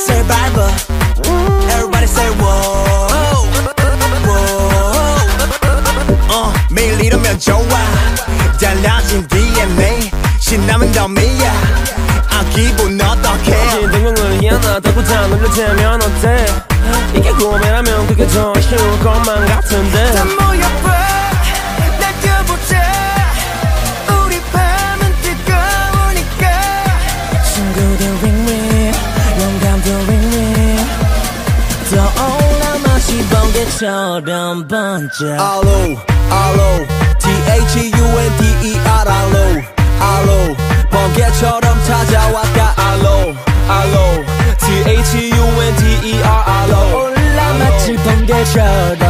survivor. Everybody say whoa, whoa. 매일 이러면 좋아. 달라진 DNA. 신나면 더 미야. 아 기분 어떡해. 진동을 하나 더 다 눌러대면 어때. 이게 꿈이라면 그게 더 쉬울 것만 같은데. 다 모여봐 날뛰어보자. 우리 밤은 뜨거우니까. 친구들 윙윙 영감도 윙윙 떠올라 마치 번개처럼 번져. 알로 알로 THUNDER 알로 알로 번개처럼 찾아왔다. 알로 알로 THUNDER 알로 올라 마치 번개처럼